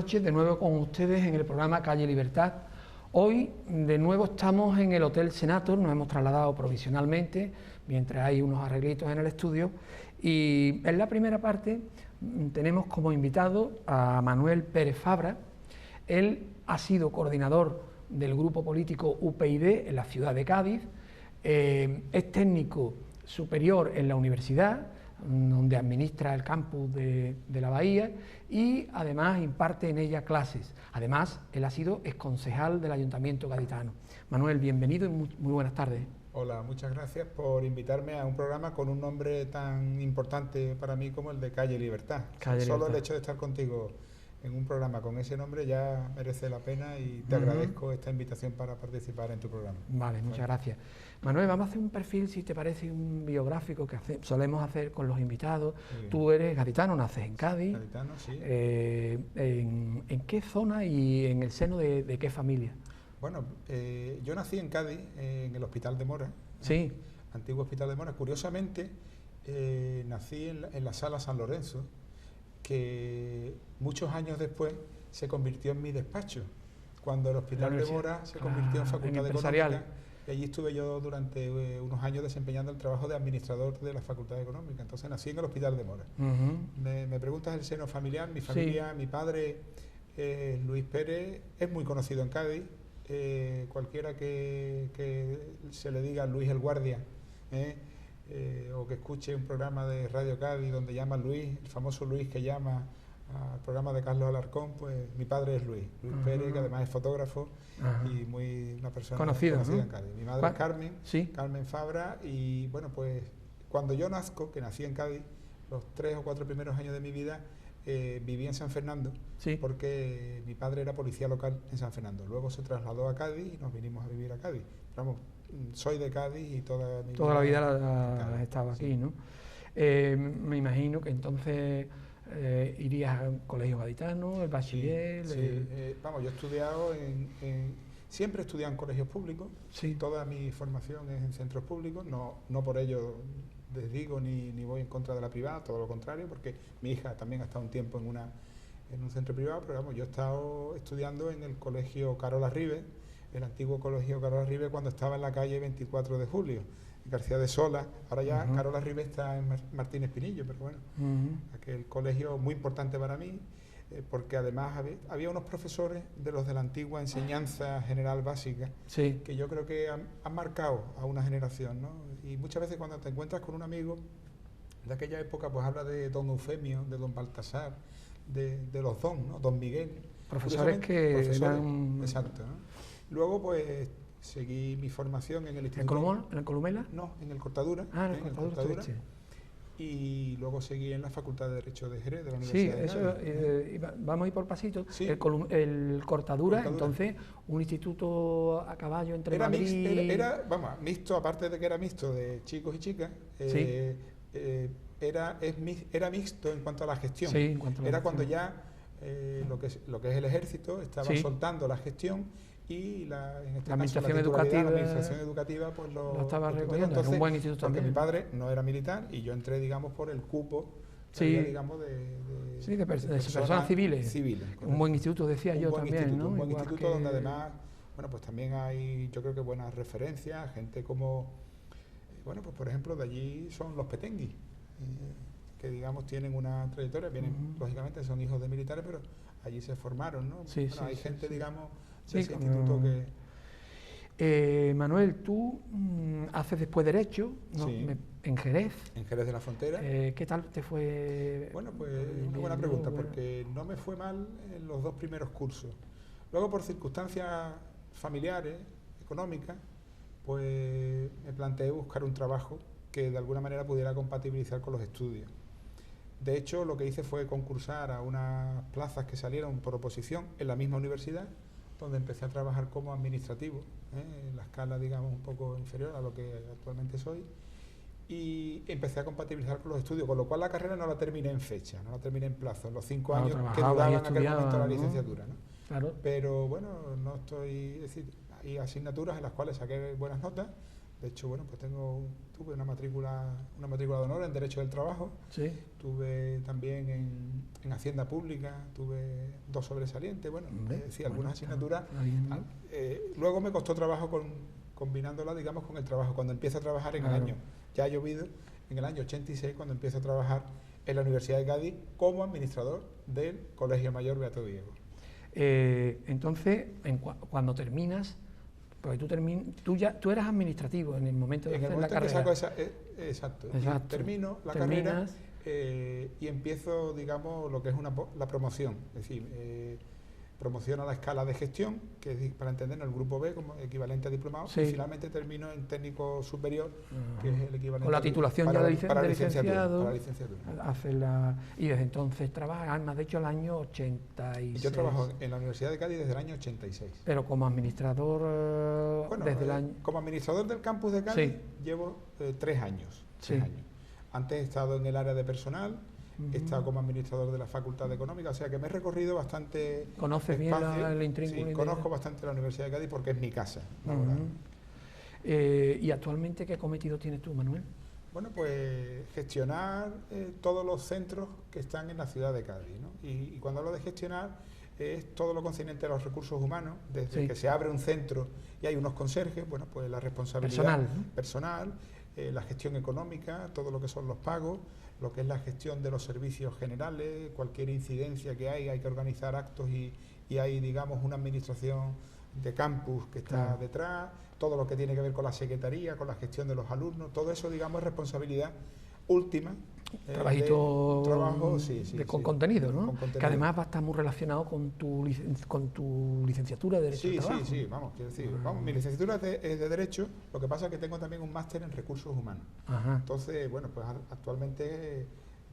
noches, de nuevo con ustedes en el programa Calle Libertad. Hoy de nuevo estamos en el Hotel Senator, nos hemos trasladado provisionalmente, mientras hay unos arreglitos en el estudio, y en la primera parte tenemos como invitado a Manuel Pérez Fabra. Él ha sido coordinador del grupo político UPyD en la ciudad de Cádiz, es técnico superior en la universidad, donde administra el campus de la Bahía y además imparte en ella clases. Además, él ha sido exconcejal del Ayuntamiento gaditano. Manuel, bienvenido y muy buenas tardes. Hola, muchas gracias por invitarme a un programa con un nombre tan importante para mí como el de Calle Libertad. Solo el hecho de estar contigo en un programa con ese nombre ya merece la pena y te agradezco esta invitación para participar en tu programa. Vale, muchas gracias. Manuel, vamos a hacer un perfil, si te parece, un biográfico que solemos hacer con los invitados. Tú eres gaditano, naces en Cádiz. Gaditano, sí. ¿En qué zona y en el seno de qué familia? Bueno, yo nací en Cádiz, en el Hospital de Mora. Sí. Antiguo Hospital de Mora. Curiosamente, nací en la Sala San Lorenzo, que muchos años después se convirtió en mi despacho, cuando el Hospital de Mora se convirtió en Facultad de Económica, y allí estuve yo durante unos años desempeñando el trabajo de administrador de la Facultad de Económica. Entonces nací en el Hospital de Mora. Me preguntas el seno familiar. Mi familia, mi padre, Luis Pérez, es muy conocido en Cádiz. Cualquiera que se le diga Luis el Guardia, o que escuche un programa de Radio Cádiz donde llama Luis, el famoso Luis que llama al programa de Carlos Alarcón, pues mi padre es Luis Pérez, que además es fotógrafo y una persona conocida en Cádiz. Mi madre es Carmen, Carmen Fabra, y bueno, pues cuando yo nazco, que nací en Cádiz, los 3 o 4 primeros años de mi vida viví en San Fernando, porque mi padre era policía local en San Fernando. Luego se trasladó a Cádiz y nos vinimos a vivir a Cádiz. Vamos, soy de Cádiz y toda la vida has estado aquí, ¿no? Me imagino que entonces irías a un colegio gaditano, el bachiller... Vamos, yo he estudiado siempre he estudiado en colegios públicos, toda mi formación es en centros públicos, no por ello desdigo ni voy en contra de la privada, todo lo contrario, porque mi hija también ha estado un tiempo en un centro privado, pero vamos, yo he estado estudiando en el colegio Carola Ribe, el antiguo colegio Carola Ribe, cuando estaba en la calle 24 de Julio, en García de Sola. Ahora ya Carola Ribe está en Martínez Pinillo, pero bueno, aquel colegio muy importante para mí, porque además había unos profesores de los de la antigua enseñanza general básica, que yo creo que han marcado a una generación, ¿no? Y muchas veces cuando te encuentras con un amigo de aquella época, pues habla de don Eufemio, de don Baltasar, de los don, ¿no? Don Miguel. Profesores que eran... Exacto, ¿no? Luego, pues, seguí mi formación en el instituto... ¿En el Columela? No, en el Cortadura. En el Cortadura. Y luego seguí en la Facultad de Derecho de Jerez, de la Universidad de Cádiz. Vamos a ir por pasitos. El Cortadura, entonces, un instituto a caballo entre Madrid... Era mixto, aparte de que era mixto de chicos y chicas, era mixto en cuanto a la gestión. Era cuando ya lo que es el ejército estaba soltando la gestión y la administración educativa pues lo estaba recogiendo. Entonces, era un buen instituto porque también. Mi padre no era militar y yo entré, digamos, por el cupo, digamos, de personas civiles. Un buen instituto, decía yo también, ¿no? Un buen instituto donde además, bueno, pues también hay, yo creo que buenas referencias, gente como, bueno, pues por ejemplo, de allí son los Petengui, que digamos tienen una trayectoria, lógicamente son hijos de militares, pero allí se formaron, ¿no? Hay gente, digamos, de ese instituto que... Manuel, tú haces después Derecho, ¿no? En Jerez. En Jerez de la Frontera. ¿Qué tal te fue? Bueno, pues una buena pregunta, porque no me fue mal en los 2 primeros cursos. Luego, por circunstancias familiares, económicas, pues me planteé buscar un trabajo que de alguna manera pudiera compatibilizar con los estudios. De hecho, lo que hice fue concursar a unas plazas que salieron por oposición en la misma universidad, donde empecé a trabajar como administrativo, en la escala, digamos, un poco inferior a lo que actualmente soy, y empecé a compatibilizar con los estudios, con lo cual la carrera no la terminé en fecha, no la terminé en plazo, en los 5 años que duraban en aquel momento la licenciatura, ¿no? Claro. Pero bueno, hay asignaturas en las cuales saqué buenas notas, De hecho, bueno, pues tuve una matrícula de honor en Derecho del Trabajo. Sí. Tuve también en Hacienda Pública, tuve 2 sobresalientes, bueno, es decir, algunas asignaturas. Luego me costó trabajo combinándola, digamos, con el trabajo. Cuando empiezo a trabajar en el año, ya ha llovido, en el año 86, cuando empiezo a trabajar en la Universidad de Cádiz como administrador del Colegio Mayor Beato Diego. Entonces, cuando terminas, porque tú eras administrativo en el momento de hacer la carrera. Exacto. Termino la carrera y empiezo, digamos, lo que es la promoción. Es decir, promoción a la escala de gestión, que es, para entendernos, el grupo B como equivalente a diplomado, y finalmente termino en técnico superior, que es el equivalente con la titulación ya de licenciado. Para licenciatura. Y desde entonces trabajas, además, de hecho, el año 86. Yo trabajo en la Universidad de Cádiz desde el año 86. Pero como administrador, desde el año... Como administrador del campus de Cádiz llevo 3 años. 3 años. Antes he estado en el área de personal, he estado como administrador de la Facultad de Económica, o sea que me he recorrido bastante. ¿Conoces bien el intríngulis? Sí, conozco bastante la Universidad de Cádiz porque es mi casa. ¿Y actualmente qué cometido tienes tú, Manuel? Bueno, pues gestionar todos los centros que están en la ciudad de Cádiz, ¿no? Y cuando hablo de gestionar, es todo lo concerniente a los recursos humanos, desde que se abre un centro y hay unos conserjes, bueno, pues la responsabilidad personal, la gestión económica, todo lo que son los pagos, lo que es la gestión de los servicios generales, cualquier incidencia que hay que organizar actos y hay, digamos, una administración de campus que está detrás, todo lo que tiene que ver con la secretaría, con la gestión de los alumnos, todo eso, digamos, es responsabilidad última. Trabajito con contenido, ¿no? Con contenido. Que además va a estar muy relacionado con tu licenciatura de Derecho del Trabajo. Sí, vamos, quiero decir, mi licenciatura es de Derecho, lo que pasa es que tengo también un máster en Recursos Humanos. Entonces, bueno, pues actualmente,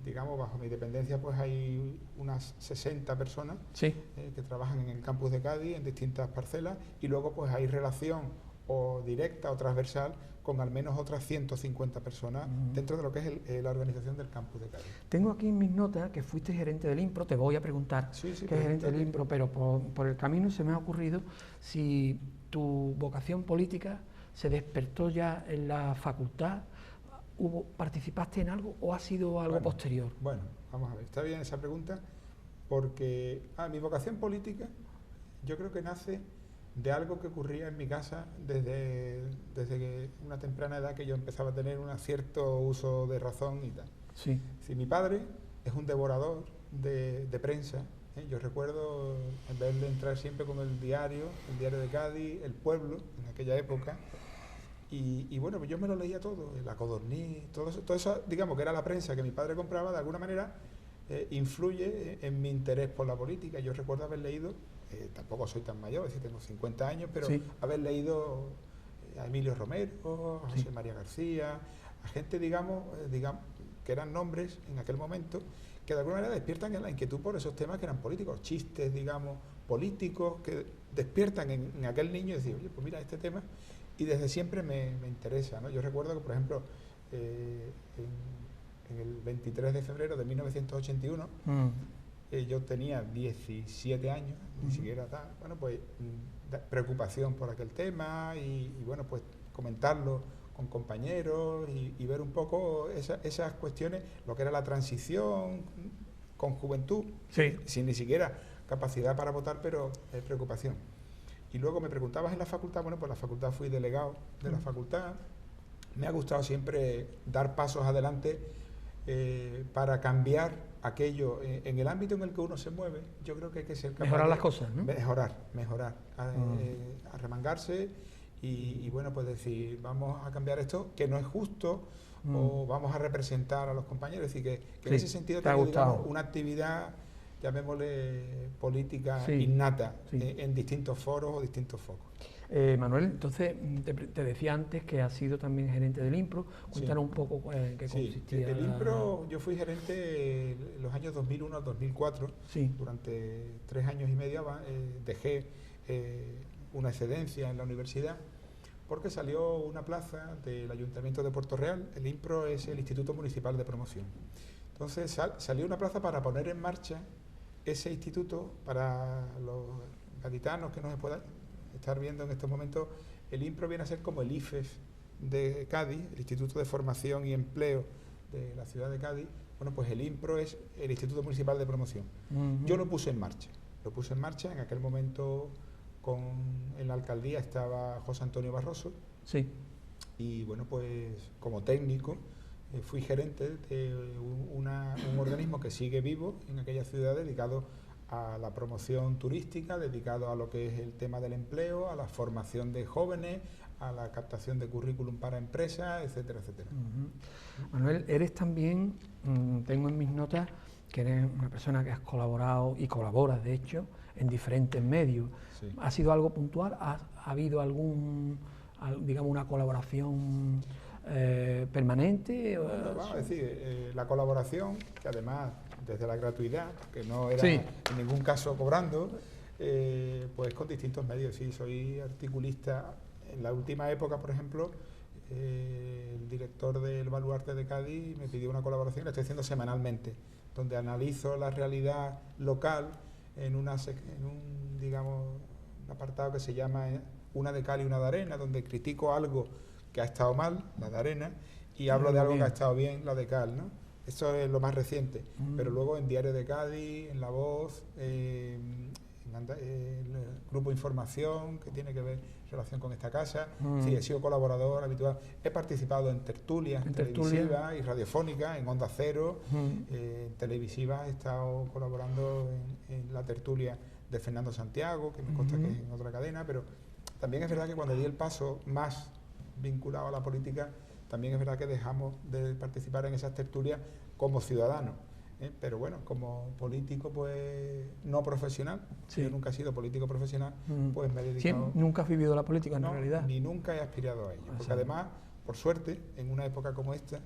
digamos, bajo mi dependencia, pues hay unas 60 personas que trabajan en el campus de Cádiz, en distintas parcelas, y luego pues hay relación o directa o transversal con al menos otras 150 personas dentro de lo que es la organización del campus de Cádiz. Tengo aquí en mis notas que fuiste gerente del IMPRO, te voy a preguntar qué es gerente del IMPRO, pero por el camino se me ha ocurrido si tu vocación política se despertó ya en la facultad, ¿participaste en algo o ha sido algo posterior? Bueno, vamos a ver, está bien esa pregunta, porque mi vocación política yo creo que nace de algo que ocurría en mi casa desde que una temprana edad que yo empezaba a tener un cierto uso de razón y tal. Sí. Si mi padre es un devorador de prensa, yo recuerdo verle entrar siempre con el diario de Cádiz, El Pueblo, en aquella época, y bueno, pues yo me lo leía todo, La Codorniz, todo eso, digamos que era la prensa que mi padre compraba, de alguna manera influye en mi interés por la política. Yo recuerdo haber leído, tampoco soy tan mayor, es decir, tengo 50 años, pero haber leído a Emilio Romero, a José María García, a gente, digamos, que eran nombres en aquel momento, que de alguna manera despiertan la inquietud por esos temas que eran políticos, chistes, digamos, políticos, que despiertan en aquel niño y decir, oye, pues mira, este tema, y desde siempre me interesa, ¿no? Yo recuerdo que, por ejemplo, en el 23 de febrero de 1981, yo tenía 17 años, ni siquiera tal, bueno, pues preocupación por aquel tema y bueno, pues comentarlo con compañeros y ver un poco esas cuestiones, lo que era la transición con juventud, sin ni siquiera capacidad para votar, pero preocupación. Y luego me preguntabas en la facultad, bueno, pues en la facultad fui delegado de la facultad, me ha gustado siempre dar pasos adelante para cambiar aquello en el ámbito en el que uno se mueve. Yo creo que hay que ser capaz mejorar las cosas, ¿no? Mejorar, arremangarse y bueno, pues decir, vamos a cambiar esto que no es justo o vamos a representar a los compañeros. Es decir, que en ese sentido tengo, digamos, una actividad, llamémosle política innata en distintos foros o distintos focos. Manuel, entonces te decía antes que has sido también gerente del IMPRO. Cuéntanos un poco qué consistía. El IMPRO, yo fui gerente en los años 2001 al 2004. Durante 3 años y medio dejé una excedencia en la universidad porque salió una plaza del Ayuntamiento de Puerto Real. El IMPRO es el Instituto Municipal de Promoción. Entonces salió una plaza para poner en marcha ese instituto para los gaditanos que no se puedan estar viendo en estos momentos. El IMPRO viene a ser como el IFES de Cádiz, el Instituto de Formación y Empleo de la ciudad de Cádiz, bueno, pues el IMPRO es el Instituto Municipal de Promoción. Yo lo puse en marcha. En aquel momento en la alcaldía estaba José Antonio Barroso. Sí. Y bueno, pues como técnico fui gerente de un organismo que sigue vivo en aquella ciudad, dedicado a la promoción turística, dedicado a lo que es el tema del empleo, a la formación de jóvenes, a la captación de currículum para empresas, etcétera, etcétera. Manuel, eres también, tengo en mis notas, que eres una persona que has colaborado y colaboras, de hecho, en diferentes medios. Sí. ¿Ha sido algo puntual? ¿Ha habido digamos, una colaboración permanente? Bueno, vamos a decir, la colaboración, que además desde la gratuidad, que no era sí. en ningún caso cobrando, pues con distintos medios. Sí, soy articulista. En la última época, por ejemplo, el director del Baluarte de Cádiz me pidió una colaboración, la estoy haciendo semanalmente, donde analizo la realidad local en un apartado que se llama Una de cal y una de arena, donde critico algo que ha estado mal, la de arena, y hablo de algo que ha estado bien, la de cal, ¿no? Eso es lo más reciente, pero luego en Diario de Cádiz, en La Voz, en el Grupo Información, que tiene que ver en relación con esta casa. Sí, he sido colaborador habitual, he participado en tertulias televisivas y radiofónicas, en Onda Cero, en televisivas he estado colaborando en la tertulia de Fernando Santiago, que me consta que es en otra cadena, pero también es verdad que cuando di el paso más vinculado a la política, también es verdad que dejamos de participar en esas tertulias como ciudadanos. Pero bueno, como político pues no profesional, sí. Yo nunca he sido político profesional, pues me he dedicado... ¿Sí? ¿Nunca has vivido la política en realidad? Ni nunca he aspirado a ello, porque además, por suerte, en una época como esta,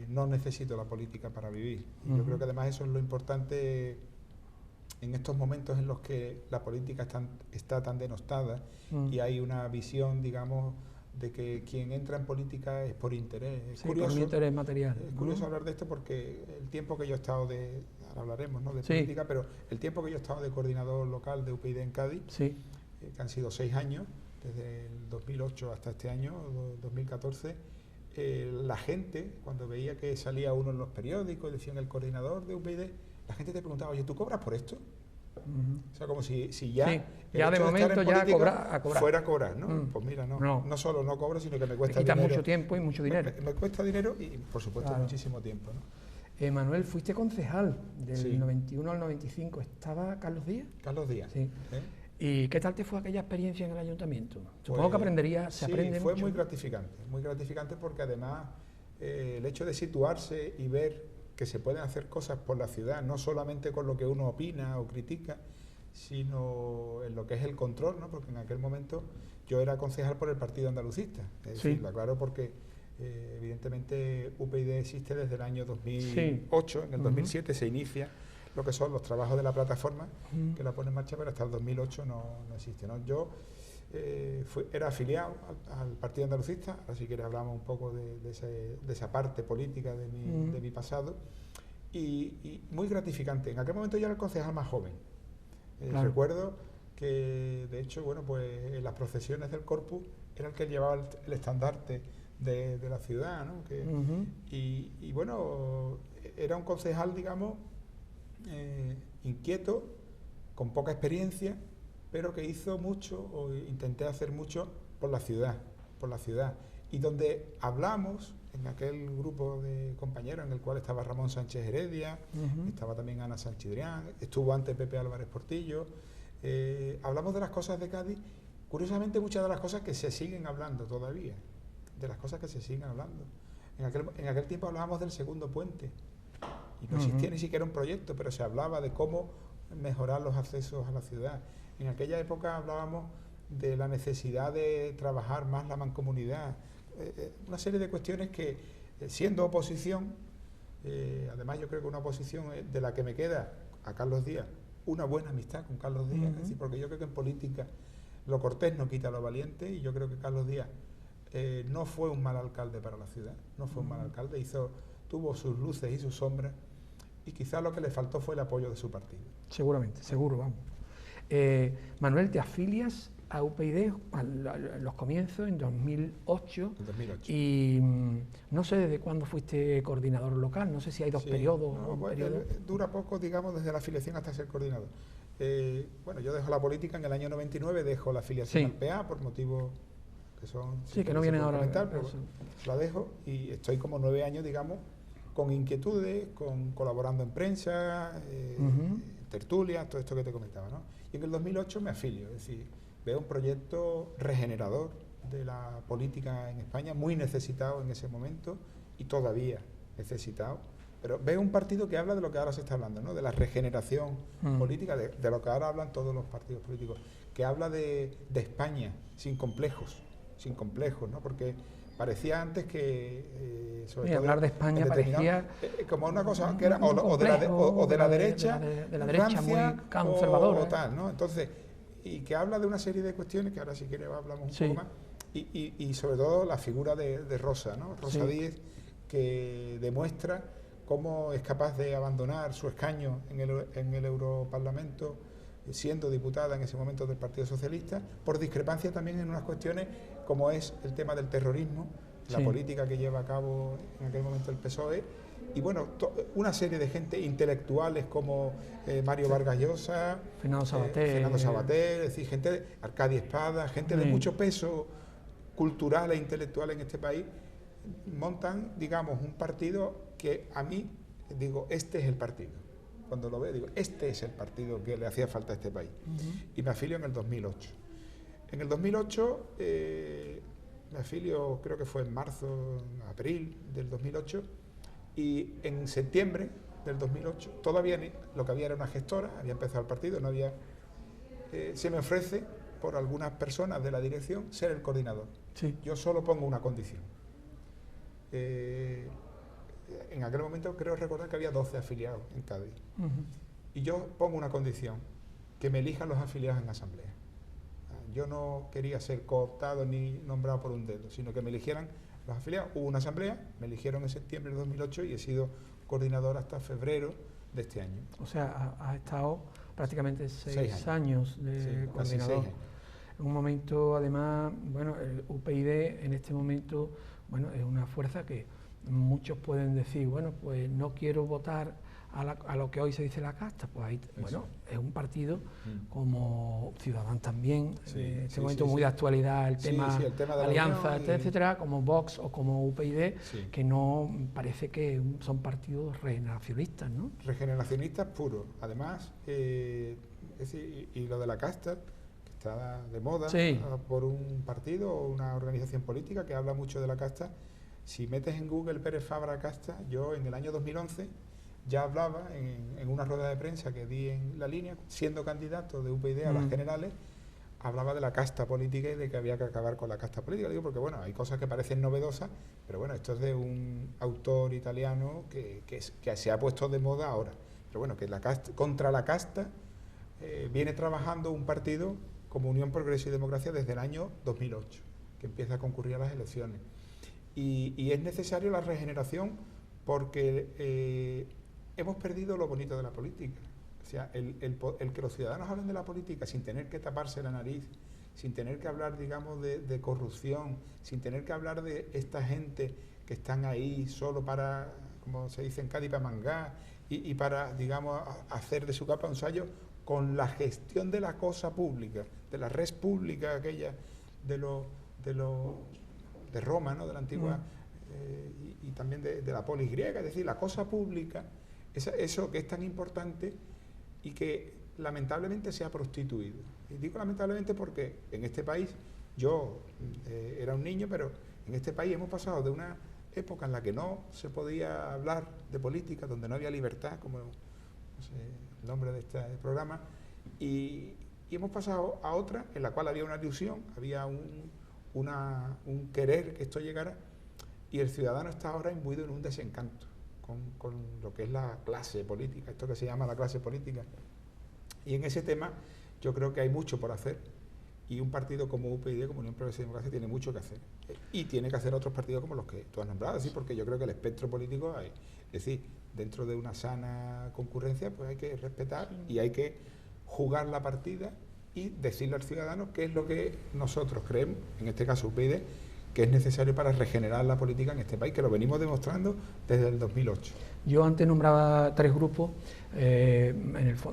no necesito la política para vivir. Y yo creo que además eso es lo importante en estos momentos en los que la política está tan denostada y hay una visión, digamos, de que quien entra en política es por interés. Es curioso, por interés material. Es curioso hablar de esto porque el tiempo que yo he estado ahora hablaremos, ¿no?, de política, pero el tiempo que yo he estado de coordinador local de UPyD en Cádiz, que han sido 6 años, desde el 2008 hasta este año, 2014, la gente, cuando veía que salía uno en los periódicos, decían el coordinador de UPyD, la gente te preguntaba, oye, ¿tú cobras por esto? O sea, como si ya, ya de momento ya a cobrar. Fuera a cobrar, ¿no? Pues mira, no solo no cobro, sino que me cuesta dinero. mucho tiempo y mucho dinero. Me cuesta dinero y, por supuesto, muchísimo tiempo, ¿no? Manuel, fuiste concejal del 91 al 95. ¿Estaba Carlos Díaz? Carlos Díaz. Sí. ¿Y qué tal te fue aquella experiencia en el ayuntamiento? Supongo que aprenderías, se aprende fue mucho. Muy gratificante porque además el hecho de situarse y ver que se pueden hacer cosas por la ciudad, no solamente con lo que uno opina o critica, sino en lo que es el control, ¿no? Porque en aquel momento yo era concejal por el Partido Andalucista, es decir, lo aclaro porque evidentemente UPyD existe desde el año 2008, en el 2007 se inicia lo que son los trabajos de la plataforma, que la pone en marcha, pero hasta el 2008 no existe, ¿no? Yo era afiliado al Partido Andalucista, así que hablamos un poco de esa parte política de mi pasado, y muy gratificante. En aquel momento yo era el concejal más joven. Recuerdo que, de hecho, bueno, pues en las procesiones del Corpus era el que llevaba el estandarte de la ciudad, ¿no? Y bueno, era un concejal, digamos, inquieto, con poca experiencia, pero que hizo mucho, o intenté hacer mucho, por la ciudad, y donde hablamos, en aquel grupo de compañeros en el cual estaba Ramón Sánchez Heredia, estaba también Ana Sanchidrián, estuvo antes Pepe Álvarez Portillo, hablamos de las cosas de Cádiz, curiosamente muchas de las cosas que se siguen hablando todavía, en aquel tiempo hablábamos del segundo puente, y no existía ni siquiera un proyecto, pero se hablaba de cómo mejorar los accesos a la ciudad. En aquella época hablábamos de la necesidad de trabajar más la mancomunidad, una serie de cuestiones que, siendo oposición, además yo creo que una oposición de la que me queda a Carlos Díaz, una buena amistad con Carlos Díaz, es decir, porque yo creo que en política lo cortés no quita lo valiente, y yo creo que Carlos Díaz no fue un mal alcalde para la ciudad, tuvo sus luces y sus sombras, y quizás lo que le faltó fue el apoyo de su partido. Seguramente, seguro, vamos. Manuel, ¿te afilias a UPyD en los comienzos, en 2008. En 2008. Y no sé desde cuándo fuiste coordinador local, no sé si hay dos periodos. No, bueno, dura poco, digamos, desde la afiliación hasta ser coordinador. Bueno, yo dejo la política en el año 99, dejo la afiliación al PA por motivos que son... Sí, que no vienen ahora. Pero la dejo y estoy como 9 años, digamos, con inquietudes, colaborando en prensa, tertulias, todo esto que te comentaba, ¿no? Y en el 2008 me afilio, es decir, veo un proyecto regenerador de la política en España, muy necesitado en ese momento y todavía necesitado. Pero veo un partido que habla de lo que ahora se está hablando, ¿no? De la regeneración política, de lo que ahora hablan todos los partidos políticos, que habla de España sin complejos, ¿no? Porque parecía antes que... sobre todo hablar de España parecía... como una cosa que era o de la derecha, de la derecha muy conservadora. O tal, ¿no? Entonces, y que habla de una serie de cuestiones que ahora si quieres hablamos un poco más, y sobre todo la figura de Rosa, ¿no? Rosa Díez, que demuestra cómo es capaz de abandonar su escaño en el Europarlamento, siendo diputada en ese momento del Partido Socialista, por discrepancia también en unas cuestiones como es el tema del terrorismo, la política que lleva a cabo en aquel momento el PSOE, y bueno, una serie de gente intelectuales como Mario Vargas Llosa, Fernando Savater, es decir, gente de Arcadio Espada, gente de mucho peso cultural e intelectual en este país, montan, digamos, un partido que a mí, digo, este es el partido. Cuando lo veo, digo, este es el partido que le hacía falta a este país. Y me afilio en el 2008. En el 2008, me afilio, creo que fue en marzo, abril del 2008, y en septiembre del 2008, todavía lo que había era una gestora, había empezado el partido, no había... se me ofrece, por algunas personas de la dirección, ser el coordinador. Yo solo pongo una condición. En aquel momento creo recordar que había 12 afiliados en Cádiz. Y yo pongo una condición, que me elijan los afiliados en la asamblea. Yo no quería ser cooptado ni nombrado por un dedo, sino que me eligieran los afiliados. Hubo una asamblea, me eligieron en septiembre de 2008 y he sido coordinador hasta febrero de este año. O sea, has estado prácticamente 6 años de coordinador. 6 años. En un momento, además, bueno, el UPyD en este momento, bueno, es una fuerza que muchos pueden decir, bueno, pues no quiero votar a lo que hoy se dice la casta, pues ahí, bueno, es un partido como Ciudadanos también, en este momento muy de actualidad, el tema de alianzas, etcétera, como Vox o como UPyD, que no parece que son partidos regeneracionistas, ¿no? Regeneracionistas puros, además, es decir, y lo de la casta, que está de moda por un partido o una organización política que habla mucho de la casta. Si metes en Google Pérez Fabra Casta, yo en el año 2011 ya hablaba en una rueda de prensa que di en La Línea, siendo candidato de UPyD a las generales, hablaba de la casta política y de que había que acabar con la casta política. Digo, porque bueno, hay cosas que parecen novedosas, pero bueno, esto es de un autor italiano que se ha puesto de moda ahora. Pero bueno, que la casta, contra la casta viene trabajando un partido como Unión Progreso y Democracia desde el año 2008, que empieza a concurrir a las elecciones. Y es necesario la regeneración porque hemos perdido lo bonito de la política. O sea, el que los ciudadanos hablen de la política sin tener que taparse la nariz, sin tener que hablar, digamos, de corrupción, sin tener que hablar de esta gente que están ahí solo para, como se dice en Cádiz, para mangar y para, digamos, hacer de su capa un sayo, con la gestión de la cosa pública, de la res pública aquella de Roma, ¿no? De la antigua, y también de la polis griega, es decir, la cosa pública, eso que es tan importante y que lamentablemente se ha prostituido. Y digo lamentablemente porque en este país, yo era un niño, pero en este país hemos pasado de una época en la que no se podía hablar de política, donde no había libertad, como no sé, el nombre de este programa, y hemos pasado a otra en la cual había una ilusión, había un querer que esto llegara, y el ciudadano está ahora imbuido en un desencanto con lo que es la clase política, esto que se llama la clase política. Y en ese tema yo creo que hay mucho por hacer, y un partido como UPyD, como Unión Progreso y Democracia, tiene mucho que hacer, y tiene que hacer otros partidos como los que tú has nombrado, ¿sí? Porque yo creo que el espectro político hay, es decir, dentro de una sana concurrencia, pues hay que respetar y hay que jugar la partida y decirle al ciudadano qué es lo que nosotros creemos, en este caso UPyD, que es necesario para regenerar la política en este país, que lo venimos demostrando desde el 2008. Yo antes nombraba 3 grupos,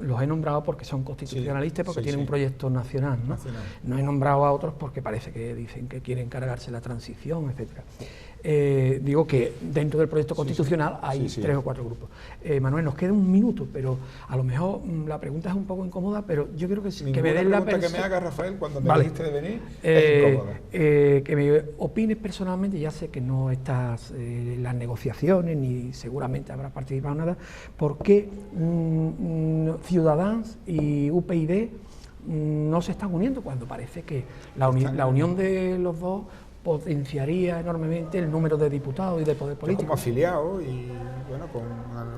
los he nombrado porque son constitucionalistas, porque tienen un proyecto nacional, ¿no? No he nombrado a otros porque parece que dicen que quieren cargarse la transición, etcétera. Digo que dentro del proyecto constitucional hay 3 o 4 grupos. Manuel, nos queda un minuto, pero a lo mejor la pregunta es un poco incómoda, pero yo creo que me den la pregunta que me haga, Rafael, cuando me dijiste de venir, es incómoda. Que me opines personalmente, ya sé que no estás en las negociaciones, ni seguramente habrás participado en nada, ¿por qué Ciudadanos y UPyD no se están uniendo cuando parece que la unión de los dos potenciaría enormemente el número de diputados y de poder político? Yo como afiliado y bueno, con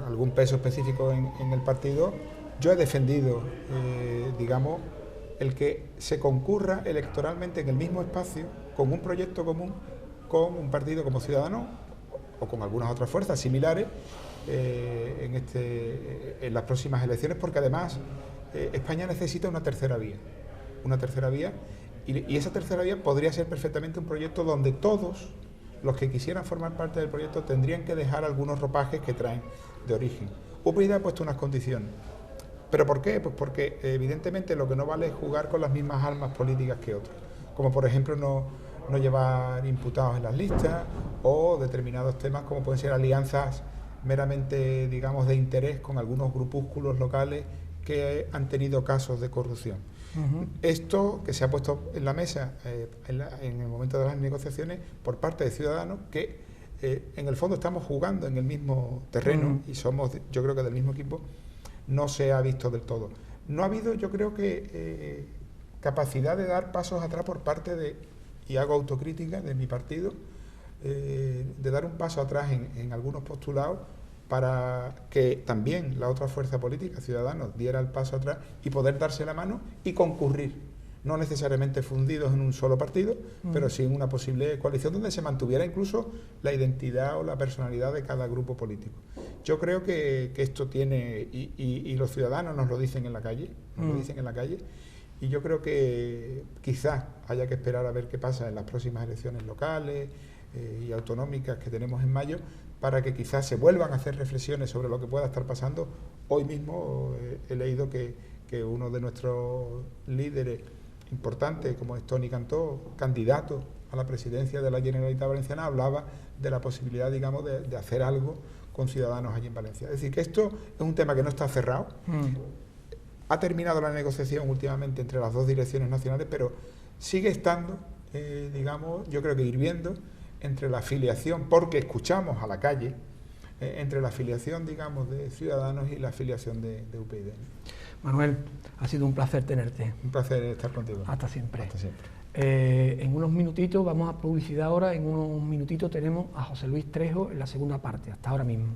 algún peso específico en el partido, yo he defendido, digamos, el que se concurra electoralmente en el mismo espacio con un proyecto común, con un partido como Ciudadanos o con algunas otras fuerzas similares en las próximas elecciones, porque además España necesita una tercera vía. Y esa tercera vía podría ser perfectamente un proyecto donde todos los que quisieran formar parte del proyecto tendrían que dejar algunos ropajes que traen de origen. UPyD ha puesto unas condiciones. ¿Pero por qué? Pues porque evidentemente lo que no vale es jugar con las mismas armas políticas que otros. Como por ejemplo no llevar imputados en las listas o determinados temas como pueden ser alianzas meramente, digamos, de interés con algunos grupúsculos locales que han tenido casos de corrupción. Esto que se ha puesto en la mesa en el momento de las negociaciones por parte de Ciudadanos, que en el fondo estamos jugando en el mismo terreno y somos, yo creo que del mismo equipo, no se ha visto del todo. No ha habido, yo creo que, capacidad de dar pasos atrás por parte de, y hago autocrítica de mi partido, de dar un paso atrás en algunos postulados para que también la otra fuerza política, Ciudadanos, diera el paso atrás y poder darse la mano y concurrir, no necesariamente fundidos en un solo partido, pero sí en una posible coalición donde se mantuviera incluso la identidad o la personalidad de cada grupo político. Yo creo que esto tiene, y los ciudadanos nos lo dicen en la calle, y yo creo que quizás haya que esperar a ver qué pasa en las próximas elecciones locales y autonómicas que tenemos en mayo, para que quizás se vuelvan a hacer reflexiones sobre lo que pueda estar pasando. Hoy mismo he leído que uno de nuestros líderes importantes, como es Toni Cantó, candidato a la presidencia de la Generalitat Valenciana, hablaba de la posibilidad, digamos, de hacer algo con Ciudadanos allí en Valencia. Es decir, que esto es un tema que no está cerrado. Ha terminado la negociación últimamente entre las dos direcciones nacionales, pero sigue estando, digamos, yo creo que hirviendo entre la afiliación, porque escuchamos a la calle, entre la afiliación, digamos, de Ciudadanos y la afiliación de UPyD. Manuel, ha sido un placer tenerte. Un placer estar contigo. Hasta siempre. Hasta siempre. En unos minutitos, vamos a publicidad ahora, en unos minutitos tenemos a José Luis Trejo en la segunda parte, hasta ahora mismo.